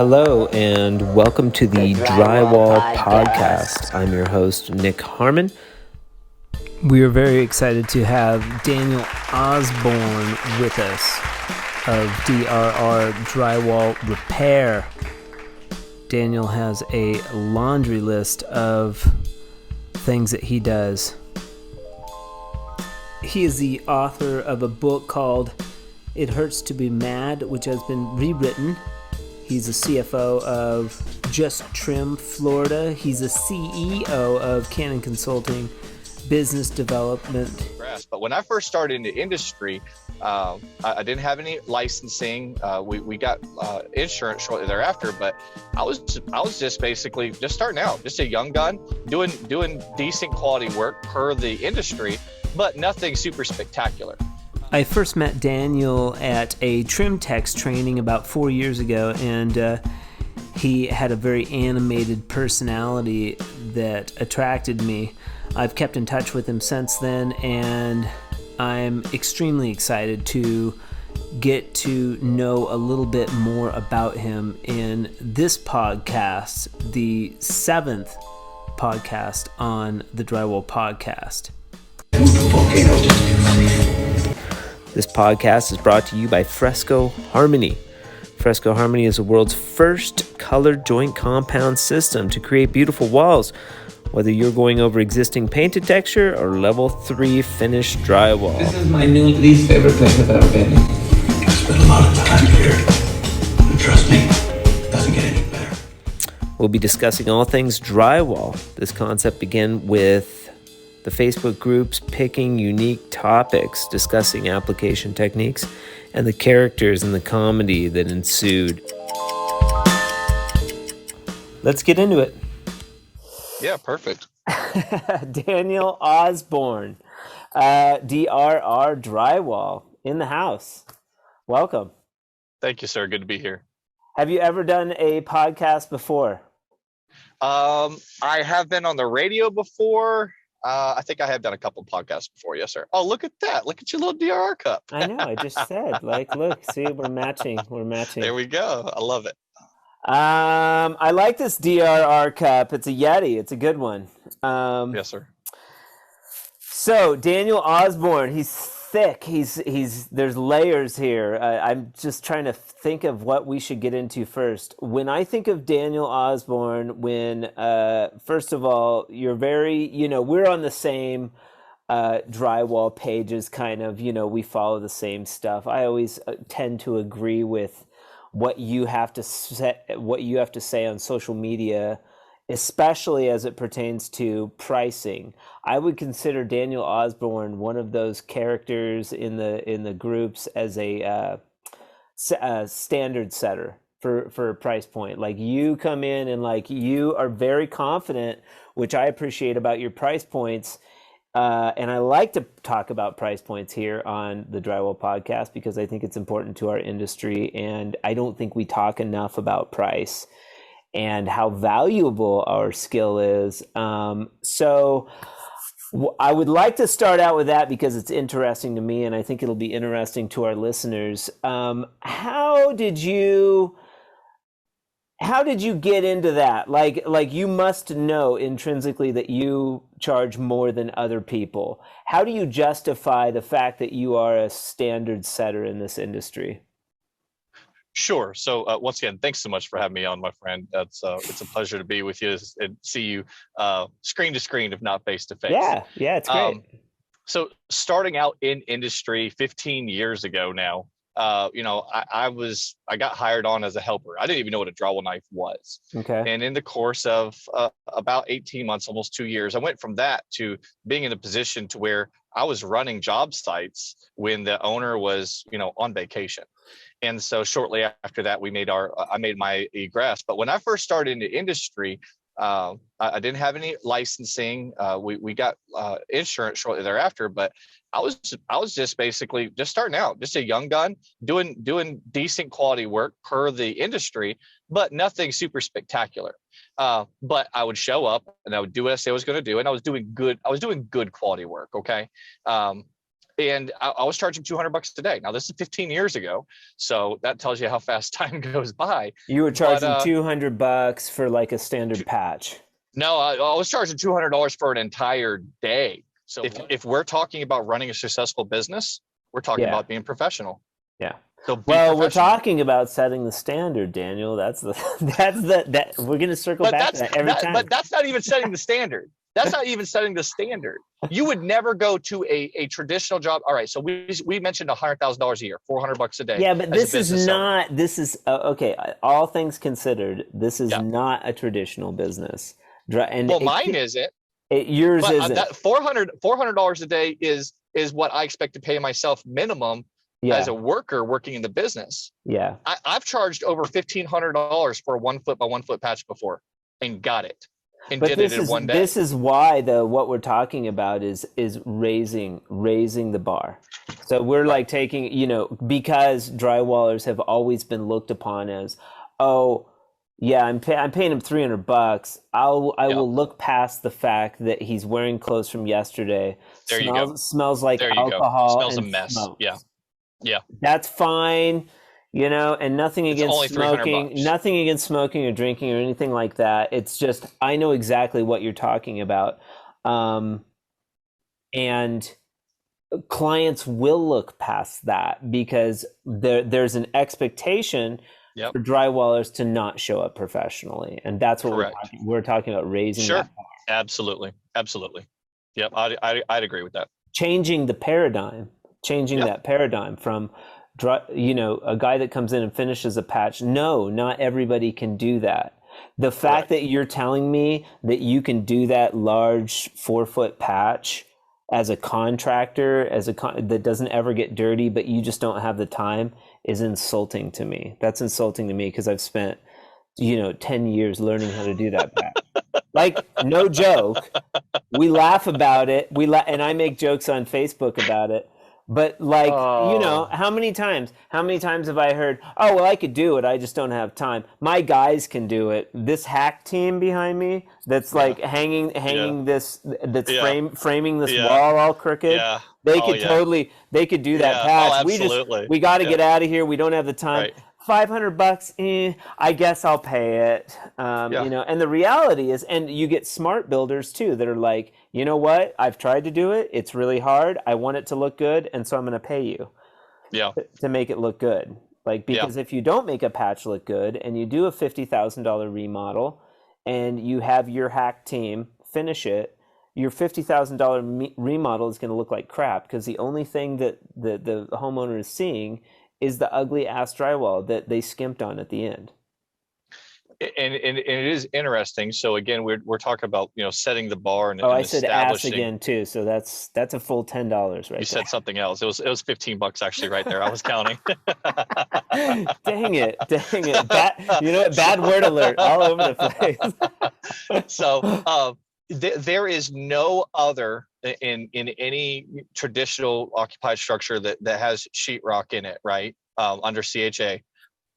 Hello, and welcome to the Drywall podcast. I'm your host, Nick Harmon. We are very excited to have Daniel Osborne with us of DRR Drywall Repair. Daniel has a laundry list of things that he does. He is the author of a book called It Hurts to Be Mad, which has been rewritten. He's a CFO of Just Trim Florida. He's a CEO of Cannon Consulting Business Development. But when I first started in the industry, I didn't have any licensing. We got insurance shortly thereafter, but I was just basically just starting out, just a young gun doing decent quality work per the industry, but nothing super spectacular. I first met Daniel at a Trim Techs training about 4 years ago, and he had a very animated personality that attracted me. I've kept in touch with him since then, and I'm extremely excited to get to know a little bit more about him in this podcast, the 7th podcast on the Drywall podcast. This podcast is brought to you by Fresco Harmony. Fresco Harmony is the world's first color joint compound system to create beautiful walls, whether you're going over existing painted texture or level 3 finished drywall. This is my new least favorite place I've ever been. I spent a lot of time here, and trust me, it doesn't get any better. We'll be discussing all things drywall. This concept began with the Facebook groups picking unique topics, discussing application techniques, and the characters and the comedy that ensued. Let's get into it. Yeah, perfect. Daniel Osborne, DRR Drywall, in the house. Welcome. Thank you, sir. Good to be here. Have you ever done a podcast before? I have been on the radio before. I think I have done a couple podcasts before. Yes, sir. Oh, look at that. Look at your little DRR cup. I know. I just said, look, see, we're matching. There we go. I love it. I like this DRR cup. It's a Yeti. It's a good one. Yes, sir. So Daniel Osborne, he's thick. He's there's layers here. I'm just trying to think of what we should get into first. When I think of Daniel Osborne, first of all, you're very, we're on the same drywall pages, kind of, we follow the same stuff. I always tend to agree with what you have to say on social media, especially as it pertains to pricing. I would consider Daniel Osborne one of those characters in the groups as a standard setter for a price point. Like, you come in and you are very confident, which I appreciate about your price points. And I like to talk about price points here on the Drywall podcast because I think it's important to our industry, and I don't think we talk enough about price and how valuable our skill is. So I would like to start out with that because it's interesting to me, and I think it'll be interesting to our listeners. How did you get into that? Like you must know intrinsically that you charge more than other people. How do you justify the fact that you are a standard setter in this industry? Sure. So once again, thanks so much for having me on, my friend. It's a pleasure to be with you and see you screen to screen, if not face to face. Yeah, it's great. So starting out in industry 15 years ago now, I got hired on as a helper. I didn't even know what a drywall knife was. Okay. And in the course of about 18 months, almost 2 years, I went from that to being in a position to where I was running job sites when the owner was, on vacation. And so shortly after that, I made my egress. But when I first started in the industry, I didn't have any licensing. We got insurance shortly thereafter, but I was just basically just starting out, just a young gun doing decent quality work per the industry, but nothing super spectacular. But I would show up and I would do what I said I was going to do, and I was doing good quality work. Okay. and I was charging $200 a day. Now this is 15 years ago, so that tells you how fast time goes by. You were charging $200 for like a standard patch. No, I was charging $200 for an entire day. So if we're talking about running a successful business, we're talking about being professional. Yeah. So we're talking about setting the standard, Daniel. That's we're going to circle back to that every time. But that's not even setting the standard. That's not even setting the standard. You would never go to a traditional job. All right, so we mentioned $100,000 a year, $400 a day. Yeah, but this is not. Owner. This is okay. All things considered, this is not a traditional business. And mine isn't. Yours isn't. That $400 a day is what I expect to pay myself minimum as a worker working in the business. Yeah, I've charged over $1,500 for a 1 foot by 1 foot patch before, and got it. And did it in one day. This is why what we're talking about is raising the bar. So we're like taking, because drywallers have always been looked upon as, oh yeah, I'm paying him $300. I will look past the fact that he's wearing clothes from yesterday. Smells like alcohol. Smells a mess. Smokes. Yeah. That's fine. And nothing against smoking or drinking or anything like that. It's just, I know exactly what you're talking about. And clients will look past that because there's an expectation for drywallers to not show up professionally. And that's what we're talking about, raising that bar. Absolutely. Yep. I'd agree with that. Changing the paradigm, that paradigm from, a guy that comes in and finishes a patch. No, not everybody can do that. The fact that you're telling me that you can do that large 4-foot patch as a contractor, that doesn't ever get dirty, but you just don't have the time, is insulting to me. That's insulting to me because I've spent, 10 years learning how to do that patch. Like, no joke. We laugh about it. And I make jokes on Facebook about it. But how many times have I heard, oh, well, I could do it, I just don't have time. My guys can do it. This hack team behind me that's like hanging this, that's framing this wall all crooked. Yeah. They could do that patch. We got to get out of here. We don't have the time. Right. $500, I guess I'll pay it. And the reality is, and you get smart builders too that are like, you know what? I've tried to do it. It's really hard. I want it to look good, and so I'm going to pay you. To make it look good. Because if you don't make a patch look good, and you do a $50,000 remodel, and you have your hack team finish it, your $50,000 remodel is going to look like crap because the only thing that the homeowner is seeing is the ugly ass drywall that they skimped on at the end. And it is interesting. So again, we're talking about setting the bar and I said ass again too. So that's a full $10 right there. You said something else. It was $15 actually right there. I was counting. Dang it! Bad word alert all over the place. So there is no other in any traditional occupied structure that has sheetrock in it, right? Under CHA,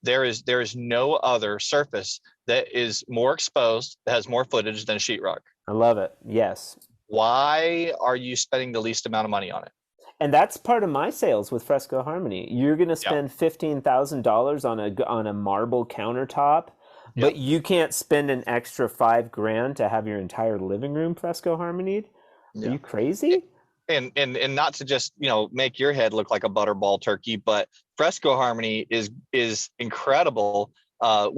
there is no other surface that is more exposed, that has more footage than sheetrock. I love it. Yes. Why are you spending the least amount of money on it? And that's part of my sales with Fresco Harmony. You're going to spend $15,000 on a marble countertop. But you can't spend an extra $5,000 to have your entire living room Fresco Harmony'd. Are you crazy? And not to just make your head look like a butterball turkey, but Fresco Harmony is incredible.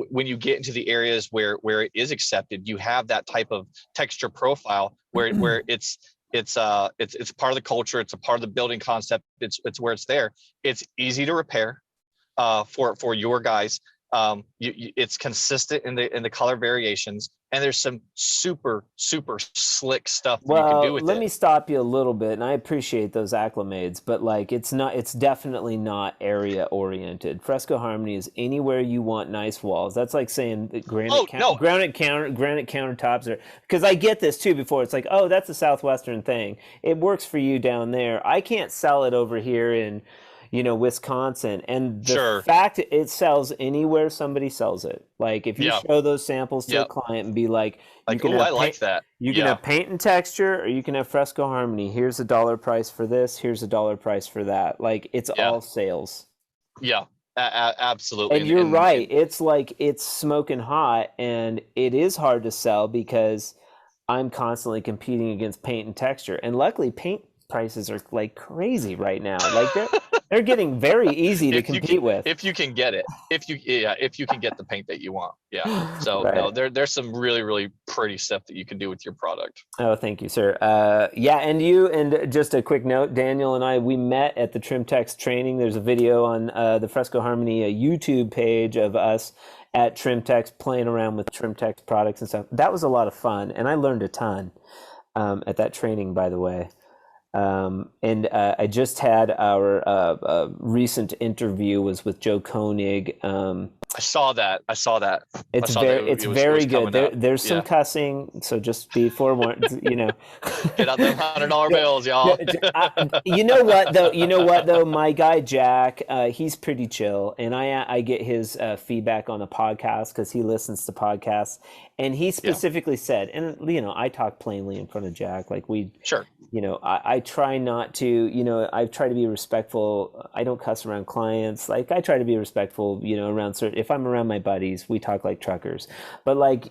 When you get into the areas where it is accepted, you have that type of texture profile where it's part of the culture. It's a part of the building concept. It's where it's there. It's easy to repair for your guys. It's consistent in the color variations, and there's some super slick stuff that you can do with it. Let me stop you a little bit, and I appreciate those acclimates, but it's definitely not area oriented. Fresco Harmony is anywhere you want nice walls. That's like saying that granite countertops are, because I get this too before. It's like, oh, that's a Southwestern thing. It works for you down there. I can't sell it over here in Wisconsin. And the Sure. fact it sells anywhere somebody sells it. Like if you Yeah. show those samples to a Yep. client and be like, Like, ooh, I like that. you can have paint and texture, or you can have Fresco Harmony. Here's a dollar price for this. Here's a dollar price for that. Like it's all sales. Yeah. Absolutely. And you're right. It's like it's smoking hot, and it is hard to sell because I'm constantly competing against paint and texture. And luckily, paint prices are like crazy right now. Like they're getting very easy to compete with. If you can get it. If you can get the paint that you want. Yeah. So Right. no, there's some really, really pretty stuff that you can do with your product. Oh, thank you, sir. And just a quick note, Daniel and I, we met at the TrimTex training. There's a video on the Fresco Harmony YouTube page of us at TrimTex playing around with TrimTex products and stuff. That was a lot of fun, and I learned a ton at that training, by the way. I just had our recent interview was with Joe Koenig. I saw that. It's very good. There's some Yeah. cussing, so just be forewarned. Get out them $100 bills, y'all. You know what though? My guy Jack, he's pretty chill, and I get his feedback on the podcast because he listens to podcasts, and he specifically said, and I talk plainly in front of Jack, like Sure. I try not to, I try to be respectful. I don't cuss around clients. Like I try to be respectful, around certain, if I'm around my buddies, we talk like truckers, but like,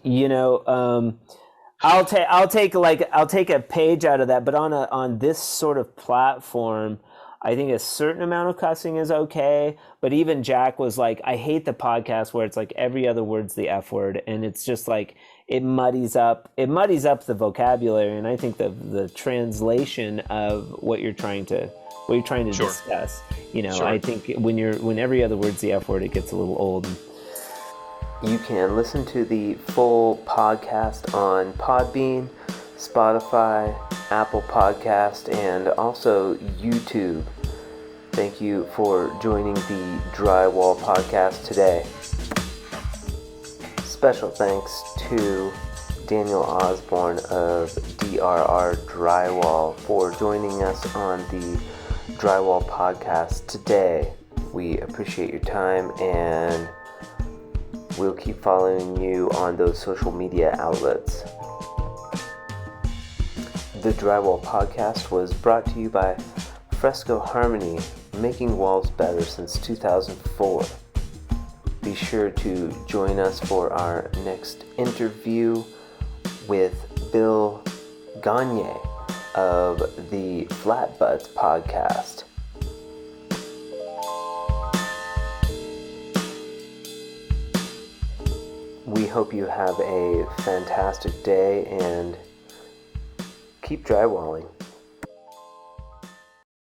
I'll take a page out of that, but on this sort of platform, I think a certain amount of cussing is okay. But even Jack was like, I hate the podcast where it's like every other word's the F word, and it's just like it muddies up the vocabulary, and I think the translation of what you're trying to Sure. discuss. Sure. I think when every other word's the F word, it gets a little old. You can listen to the full podcast on Podbean, Spotify, Apple Podcast, and also YouTube. Thank you for joining the Drywall podcast today. Special thanks to Daniel Osborne of DRR Drywall for joining us on the Drywall podcast today. We appreciate your time, and we'll keep following you on those social media outlets. The Drywall podcast was brought to you by Fresco Harmony, making walls better since 2004. Be sure to join us for our next interview with Bill Gagne of the Flat Butts podcast. We hope you have a fantastic day and keep drywalling.